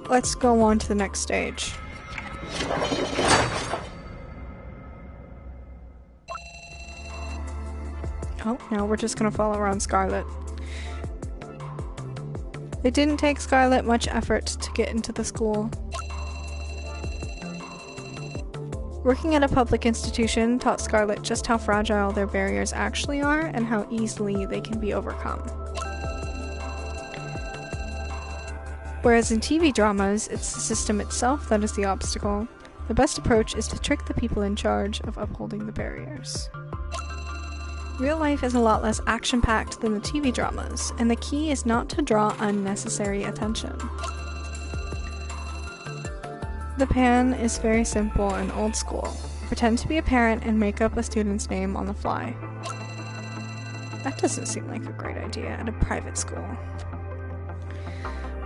let's go on to the next stage. Oh, now we're just gonna follow around Scarlet. It didn't take Scarlet much effort to get into the school. Working at a public institution taught Scarlet just how fragile their barriers actually are and how easily they can be overcome. Whereas in TV dramas, it's the system itself that is the obstacle, the best approach is to trick the people in charge of upholding the barriers. Real life is a lot less action-packed than the TV dramas, and the key is not to draw unnecessary attention. The plan is very simple and old school. Pretend to be a parent and make up a student's name on the fly. That doesn't seem like a great idea at a private school.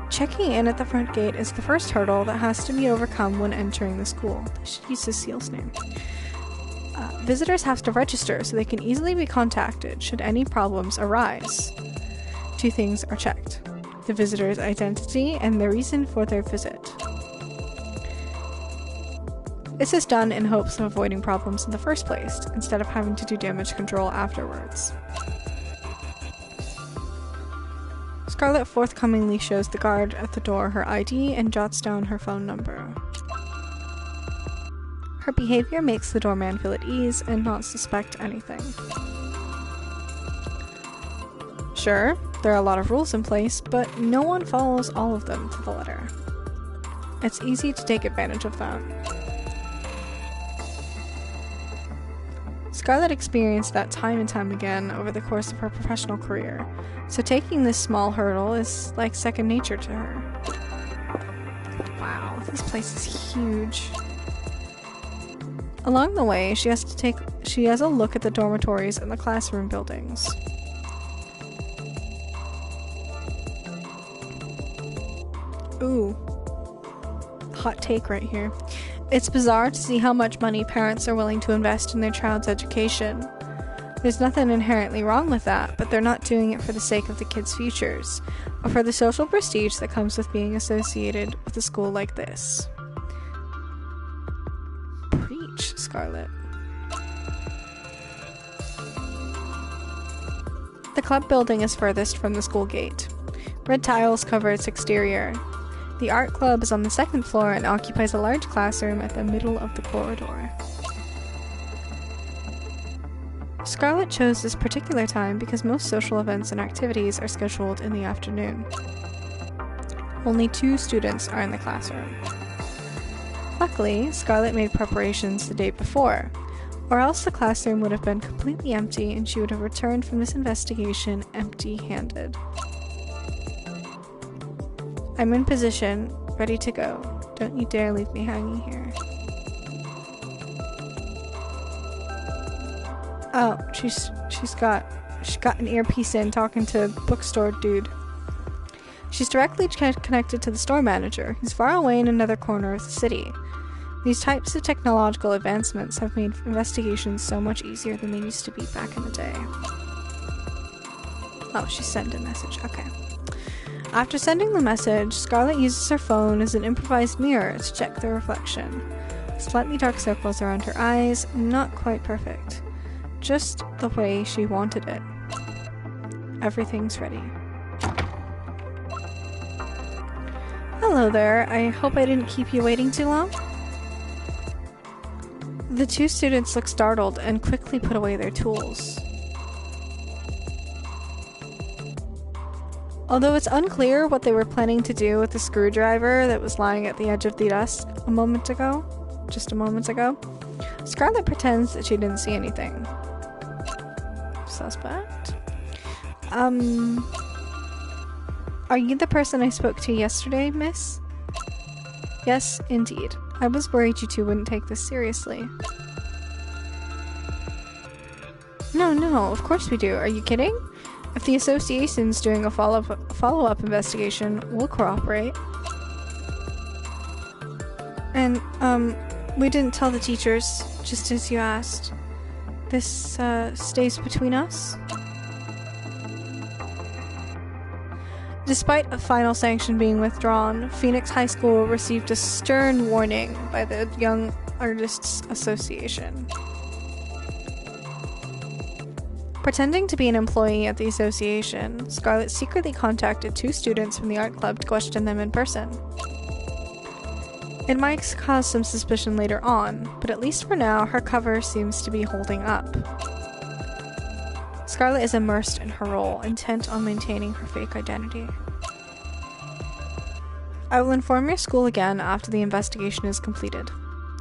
Checking in at the front gate is the first hurdle that has to be overcome when entering the school. They should use Cecile's name. Visitors have to register so they can easily be contacted should any problems arise. Two things are checked: the visitor's identity and the reason for their visit. This is done in hopes of avoiding problems in the first place, instead of having to do damage control afterwards. Scarlet forthcomingly shows the guard at the door her ID and jots down her phone number. Her behavior makes the doorman feel at ease and not suspect anything. Sure, there are a lot of rules in place, but no one follows all of them to the letter. It's easy to take advantage of that. Scarlet experienced that time and time again over the course of her professional career, so taking this small hurdle is like second nature to her. Wow, this place is huge. Along the way, she has a look at the dormitories and the classroom buildings. Ooh. Hot take right here. It's bizarre to see how much money parents are willing to invest in their child's education. There's nothing inherently wrong with that, but they're not doing it for the sake of the kids' futures, or for the social prestige that comes with being associated with a school like this. Preach, Scarlet. The club building is furthest from the school gate. Red tiles cover its exterior. The art club is on the second floor and occupies a large classroom at the middle of the corridor. Scarlet chose this particular time because most social events and activities are scheduled in the afternoon. Only 2 students are in the classroom. Luckily, Scarlet made preparations the day before, or else the classroom would have been completely empty and she would have returned from this investigation empty-handed. I'm in position, ready to go. Don't you dare leave me hanging here. Oh, she's got an earpiece in talking to bookstore dude. She's directly connected to the store manager, who's far away in another corner of the city. These types of technological advancements have made investigations so much easier than they used to be back in the day. Oh, she sent a message. Okay. After sending the message, Scarlet uses her phone as an improvised mirror to check the reflection. Slightly dark circles around her eyes, not quite perfect. Just the way she wanted it. Everything's ready. Hello there, I hope I didn't keep you waiting too long. The 2 students look startled and quickly put away their tools. Although it's unclear what they were planning to do with the screwdriver that was lying at the edge of the desk just a moment ago, Scarlet pretends that she didn't see anything. Suspect? Are you the person I spoke to yesterday, miss? Yes, indeed. I was worried you 2 wouldn't take this seriously. No, of course we do. Are you kidding? If the association's doing a follow-up investigation, we'll cooperate. And, we didn't tell the teachers, just as you asked. This, stays between us? Despite a final sanction being withdrawn, Phoenix High School received a stern warning by the Young Artists Association. Pretending to be an employee at the association, Scarlett secretly contacted 2 students from the art club to question them in person. It might cause some suspicion later on, but at least for now, her cover seems to be holding up. Scarlett is immersed in her role, intent on maintaining her fake identity. I will inform your school again after the investigation is completed.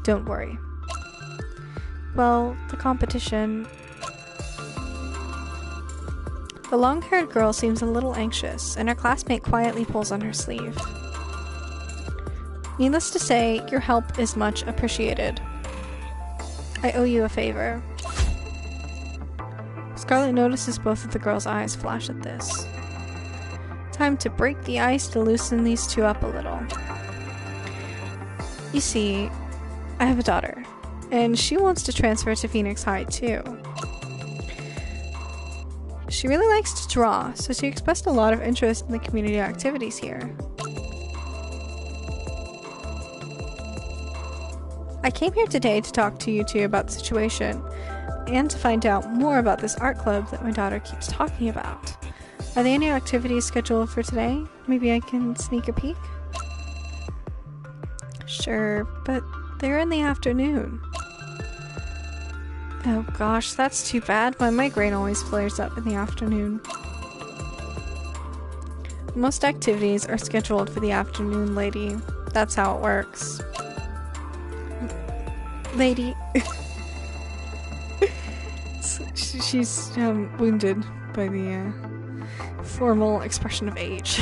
Don't worry. Well, the competition... The long-haired girl seems a little anxious, and her classmate quietly pulls on her sleeve. Needless to say, your help is much appreciated. I owe you a favor. Scarlett notices both of the girls' eyes flash at this. Time to break the ice to loosen these 2 up a little. You see, I have a daughter, and she wants to transfer to Phoenix High too. She really likes to draw, so she expressed a lot of interest in the community activities here. I came here today to talk to you 2 about the situation, and to find out more about this art club that my daughter keeps talking about. Are there any activities scheduled for today? Maybe I can sneak a peek? Sure, but they're in the afternoon. Oh gosh, that's too bad. My migraine always flares up in the afternoon. Most activities are scheduled for the afternoon, lady. That's how it works. Lady. She's wounded by the formal expression of age.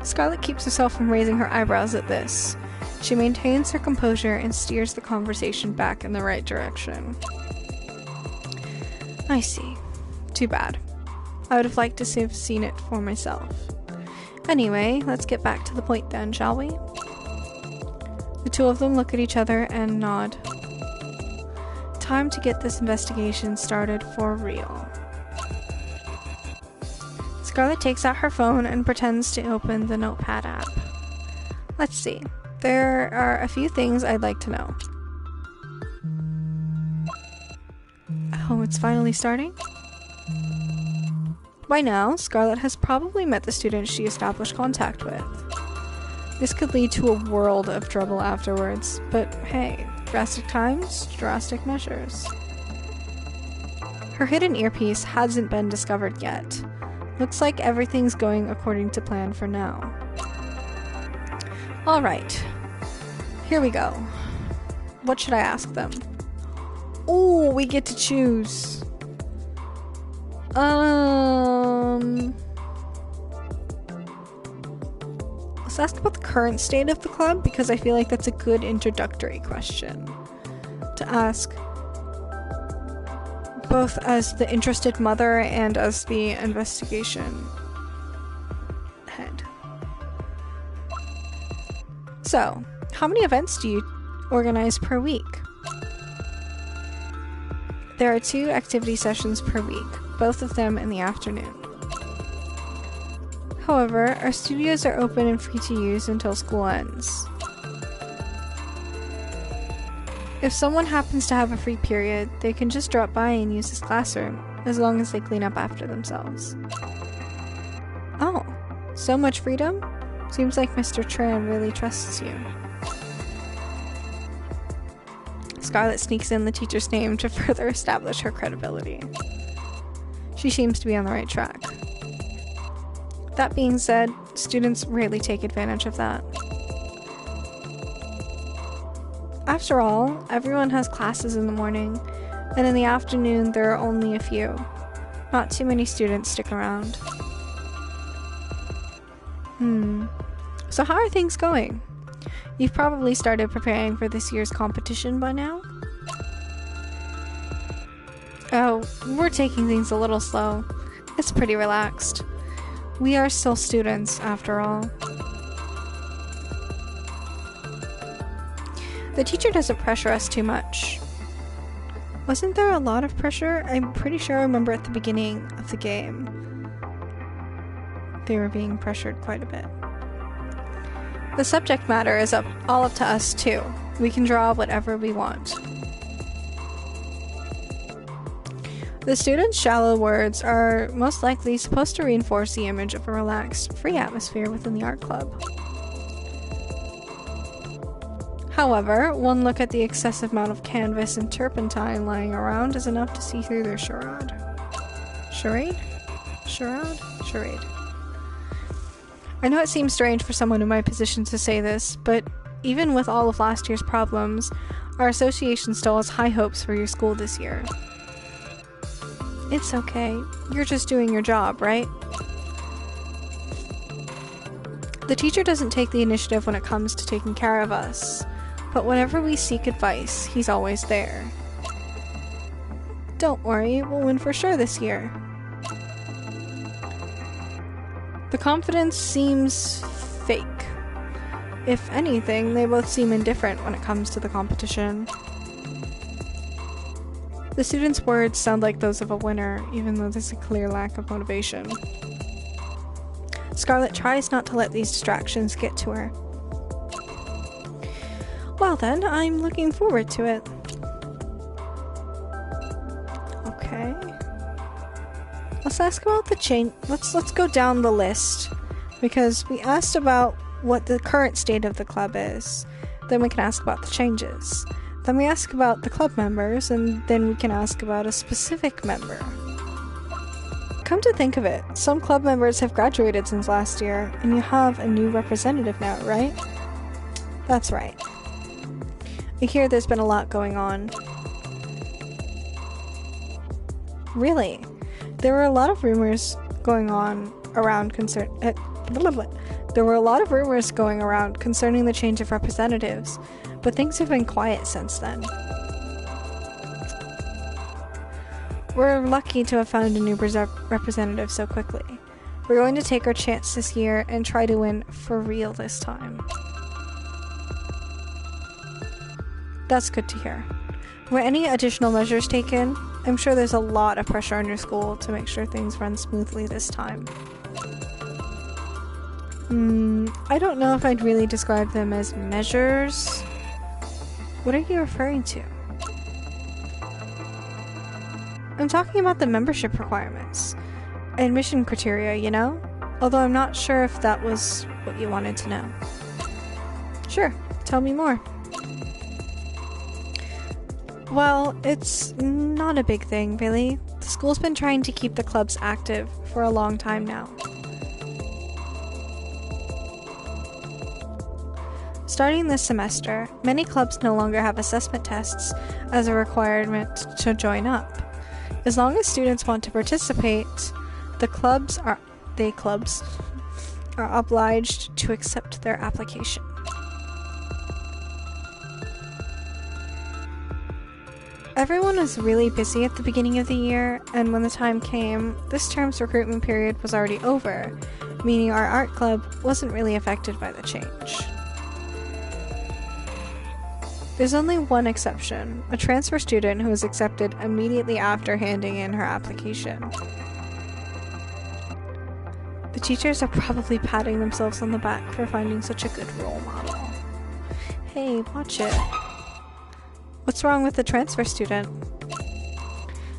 Scarlett keeps herself from raising her eyebrows at this. She maintains her composure and steers the conversation back in the right direction. I see. Too bad. I would have liked to have seen it for myself. Anyway, let's get back to the point then, shall we? The 2 of them look at each other and nod. Time to get this investigation started for real. Scarlett takes out her phone and pretends to open the Notepad app. Let's see. There are a few things I'd like to know. Oh, it's finally starting? By now, Scarlett has probably met the students she established contact with. This could lead to a world of trouble afterwards, but hey, drastic times, drastic measures. Her hidden earpiece hasn't been discovered yet. Looks like everything's going according to plan for now. Alright, here we go. What should I ask them? Oh, we get to choose. Let's ask about the current state of the club, because I feel like that's a good introductory question to ask, both as the interested mother and as the investigation head. So, how many events do you organize per week? There are 2 activity sessions per week, both of them in the afternoon. However, our studios are open and free to use until school ends. If someone happens to have a free period, they can just drop by and use this classroom, as long as they clean up after themselves. Oh, so much freedom? Seems like Mr. Tran really trusts you. Scarlett sneaks in the teacher's name to further establish her credibility. She seems to be on the right track. That being said, students rarely take advantage of that. After all, everyone has classes in the morning, and in the afternoon there are only a few. Not too many students stick around. So how are things going? You've probably started preparing for this year's competition by now? Oh, we're taking things a little slow. It's pretty relaxed. We are still students, after all. The teacher doesn't pressure us too much. Wasn't there a lot of pressure? I'm pretty sure I remember at the beginning of the game. They were being pressured quite a bit. The subject matter is all up to us too. We can draw whatever we want. The students' shallow words are most likely supposed to reinforce the image of a relaxed, free atmosphere within the art club. However, one look at the excessive amount of canvas and turpentine lying around is enough to see through their charade. Charade? Charade? Charade. I know it seems strange for someone in my position to say this, but even with all of last year's problems, our association still has high hopes for your school this year. It's okay. You're just doing your job, right? The teacher doesn't take the initiative when it comes to taking care of us, but whenever we seek advice, he's always there. Don't worry, we'll win for sure this year. The confidence seems fake. If anything, they both seem indifferent when it comes to the competition. The students' words sound like those of a winner, even though there's a clear lack of motivation. Scarlett tries not to let these distractions get to her. Well then, I'm looking forward to it. Okay. Let's ask about the change. Let's go down the list, because we asked about what the current state of the club is. Then we can ask about the changes. Then we ask about the club members, and then we can ask about a specific member. Come to think of it, some club members have graduated since last year, and you have a new representative now, right? That's right. I hear there's been a lot going on. Really? There were a lot of rumors going around concerning the change of representatives, but things have been quiet since then. We're lucky to have found a new representative so quickly. We're going to take our chance this year and try to win for real this time. That's good to hear. Were any additional measures taken? I'm sure there's a lot of pressure on your school to make sure things run smoothly this time. I don't know if I'd really describe them as measures. What are you referring to? I'm talking about the membership requirements. Admission criteria, you know? Although I'm not sure if that was what you wanted to know. Sure, tell me more. Well, it's not a big thing, really. The school's been trying to keep the clubs active for a long time now. Starting this semester, many clubs no longer have assessment tests as a requirement to join up. As long as students want to participate, the clubs are obliged to accept their application. Everyone was really busy at the beginning of the year, and when the time came, this term's recruitment period was already over, meaning our art club wasn't really affected by the change. There's only one exception, a transfer student who was accepted immediately after handing in her application. The teachers are probably patting themselves on the back for finding such a good role model. Hey, watch it. What's wrong with the transfer student?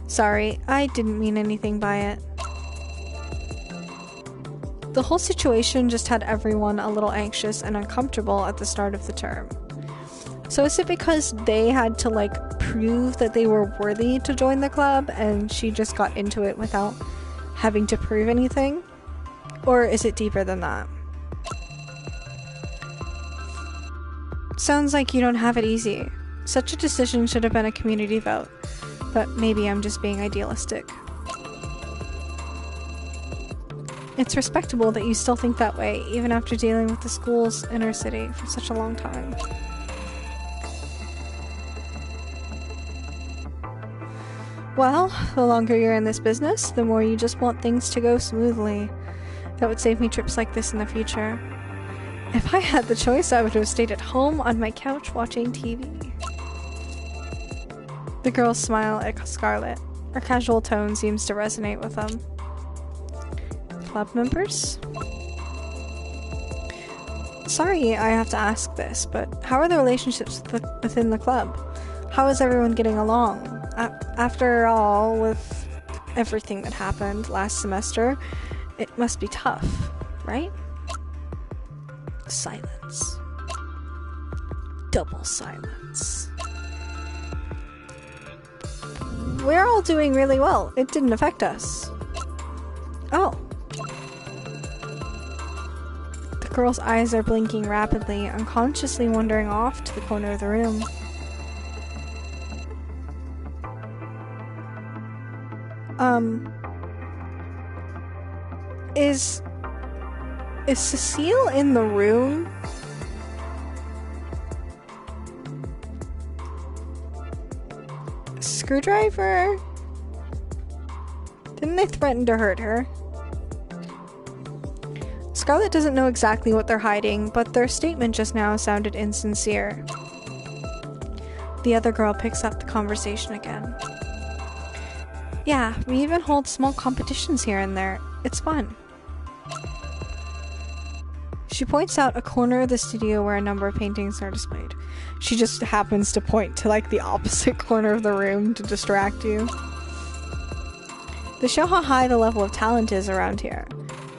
Sorry, I didn't mean anything by it. The whole situation just had everyone a little anxious and uncomfortable at the start of the term. So is it because they had to, prove that they were worthy to join the club and she just got into it without having to prove anything? Or is it deeper than that? Sounds like you don't have it easy. Such a decision should have been a community vote, but maybe I'm just being idealistic. It's respectable that you still think that way, even after dealing with the school's inner city for such a long time. Well, the longer you're in this business, the more you just want things to go smoothly. That would save me trips like this in the future. If I had the choice, I would have stayed at home on my couch watching TV. The girls smile at Scarlett. Her casual tone seems to resonate with them. club members? Sorry I have to ask this, but how are the relationships within the club? How is everyone getting along? After all, with everything that happened last semester, it must be tough, right? Silence. Double silence. We're all doing really well. It didn't affect us. Oh. The girl's eyes are blinking rapidly, unconsciously wandering off to the corner of the room. Is Cecile in the room? Screwdriver? Didn't they threaten to hurt her? Scarlet doesn't know exactly what they're hiding, but their statement just now sounded insincere. The other girl picks up the conversation again. Yeah, we even hold small competitions here and there. It's fun. She points out a corner of the studio where a number of paintings are displayed. She just happens to point to like the opposite corner of the room to distract you. They show how high the level of talent is around here.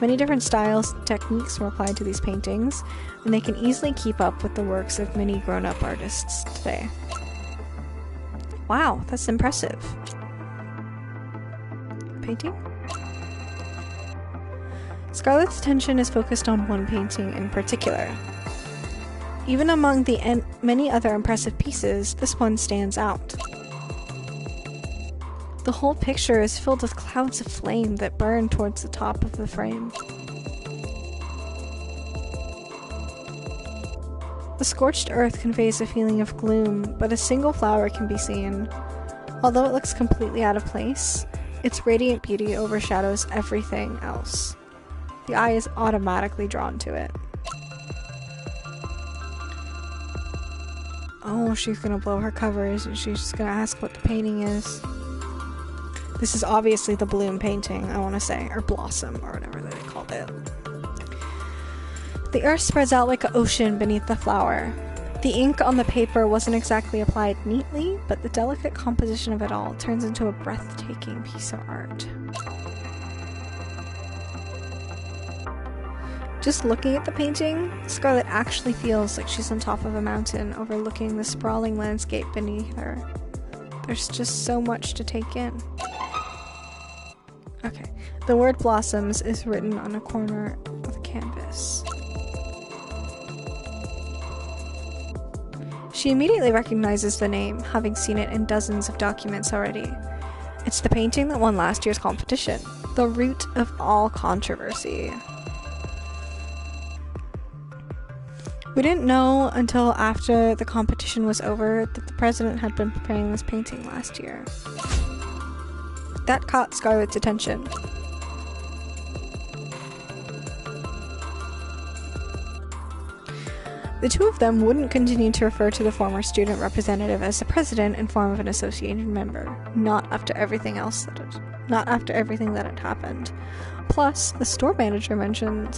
Many different styles and techniques were applied to these paintings, and they can easily keep up with the works of many grown-up artists today. Wow, that's impressive. Painting? Scarlet's attention is focused on one painting in particular. Even among the many other impressive pieces, this one stands out. The whole picture is filled with clouds of flame that burn towards the top of the frame. The scorched earth conveys a feeling of gloom, but a single flower can be seen. Although it looks completely out of place, its radiant beauty overshadows everything else. The eye is automatically drawn to it. Oh, she's gonna blow her covers and she's just gonna ask what the painting is. This is obviously the bloom painting, I want to say, or blossom, or whatever they called it. The earth spreads out like an ocean beneath the flower. The ink on the paper wasn't exactly applied neatly, but the delicate composition of it all turns into a breathtaking piece of art. Just looking at the painting, Scarlet actually feels like she's on top of a mountain overlooking the sprawling landscape beneath her. There's just so much to take in. Okay, the word blossoms is written on a corner of the canvas. She immediately recognizes the name, having seen it in dozens of documents already. It's the painting that won last year's competition, the root of all controversy. We didn't know until after the competition was over that the president had been preparing this painting last year. That caught Scarlet's attention. The two of them wouldn't continue to refer to the former student representative as the president in form of an association member, not after everything that had happened. Plus, the store manager mentioned,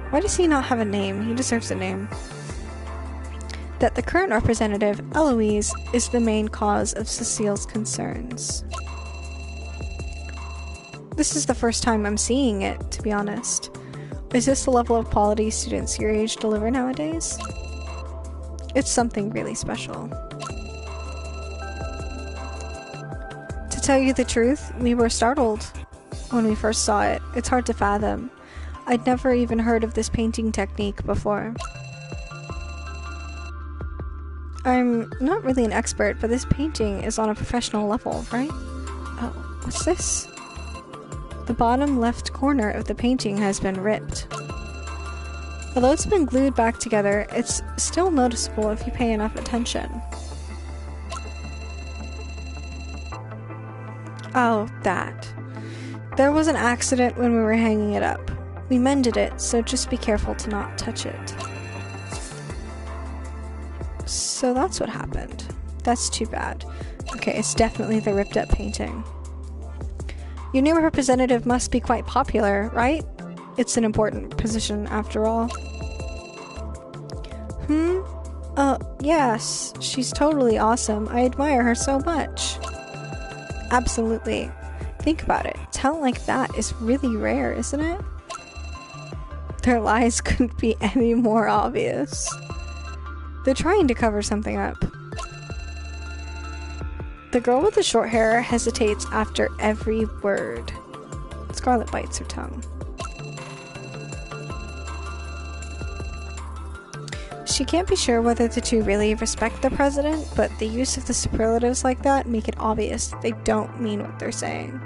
why does he not have a name? He deserves a name. That the current representative, Eloise, is the main cause of Cecile's concerns. This is the first time I'm seeing it, to be honest. Is this the level of quality students your age deliver nowadays? It's something really special. To tell you the truth, we were startled when we first saw it. It's hard to fathom. I'd never even heard of this painting technique before. I'm not really an expert, but this painting is on a professional level, right? Oh, what's this? The bottom left corner of the painting has been ripped. Although it's been glued back together, it's still noticeable if you pay enough attention. Oh, that. There was an accident when we were hanging it up. We mended it, so just be careful to not touch it. So that's what happened. That's too bad. Okay, it's definitely the ripped up painting. Your new representative must be quite popular, right? It's an important position after all. Yes, she's totally awesome. I admire her so much. Absolutely. Think about it. Talent like that is really rare, isn't it? Their lies couldn't be any more obvious. They're trying to cover something up. The girl with the short hair hesitates after every word. Scarlet bites her tongue. She can't be sure whether the two really respect the president, but the use of the superlatives like that make it obvious that they don't mean what they're saying.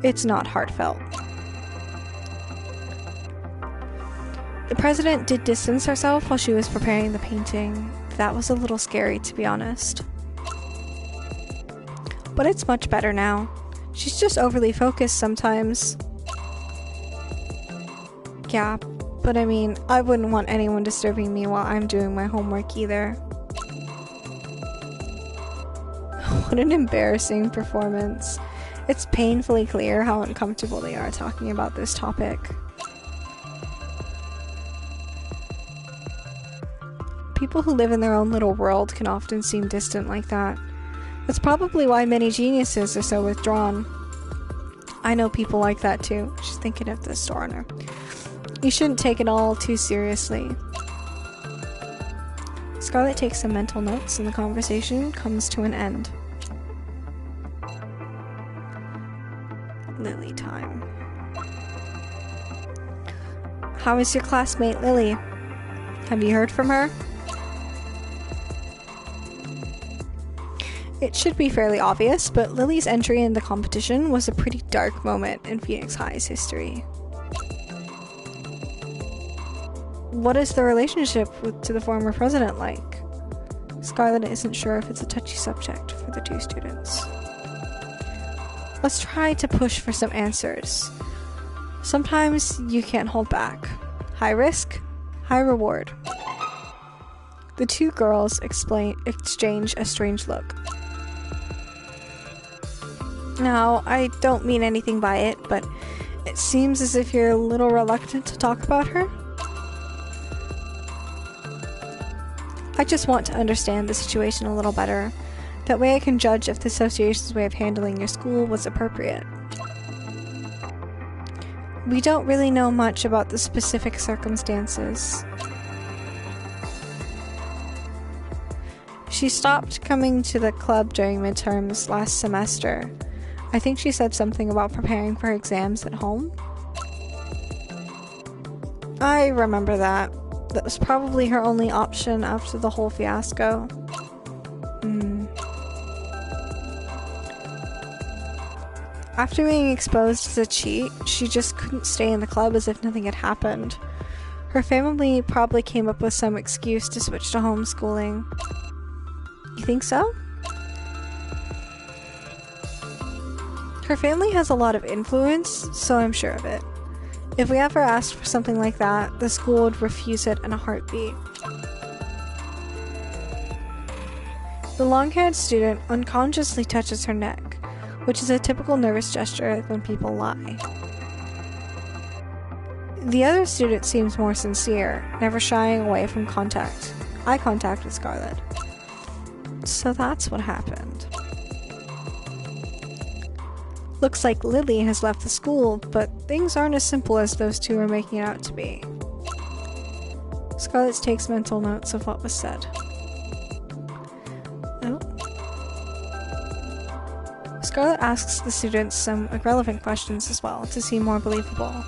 It's not heartfelt. The president did distance herself while she was preparing the painting. That was a little scary, to be honest. But it's much better now. She's just overly focused sometimes. Yeah, but I mean, I wouldn't want anyone disturbing me while I'm doing my homework either. What an embarrassing performance. It's painfully clear how uncomfortable they are talking about this topic. People who live in their own little world can often seem distant like that. That's probably why many geniuses are so withdrawn. I know people like that too. She's thinking of the store owner. You shouldn't take it all too seriously. Scarlet takes some mental notes and the conversation comes to an end. Lily time. How is your classmate Lily? Have you heard from her? It should be fairly obvious, but Lily's entry in the competition was a pretty dark moment in Phoenix High's history. What is the relationship to the former president like? Scarlet isn't sure if it's a touchy subject for the two students. Let's try to push for some answers. Sometimes you can't hold back. High risk, high reward. The two girls exchange a strange look. Now, I don't mean anything by it, but it seems as if you're a little reluctant to talk about her. I just want to understand the situation a little better. That way I can judge if the association's way of handling your school was appropriate. We don't really know much about the specific circumstances. She stopped coming to the club during midterms last semester. I think she said something about preparing for exams at home. I remember that. That was probably her only option after the whole fiasco. After being exposed as a cheat, she just couldn't stay in the club as if nothing had happened. Her family probably came up with some excuse to switch to homeschooling. You think so? Her family has a lot of influence, so I'm sure of it. If we ever asked for something like that, the school would refuse it in a heartbeat. The long-haired student unconsciously touches her neck, which is a typical nervous gesture when people lie. The other student seems more sincere, never shying away from eye contact with Scarlet. So that's what happened. Looks like Lily has left the school, but things aren't as simple as those two are making it out to be. Scarlet takes mental notes of what was said. Oh. Scarlet asks the students some irrelevant questions as well, to seem more believable.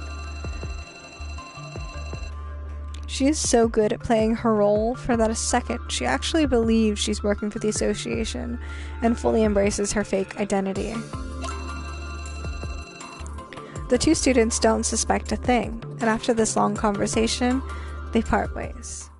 She is so good at playing her role for that a second she actually believes she's working for the association and fully embraces her fake identity. The two students don't suspect a thing, and after this long conversation, they part ways.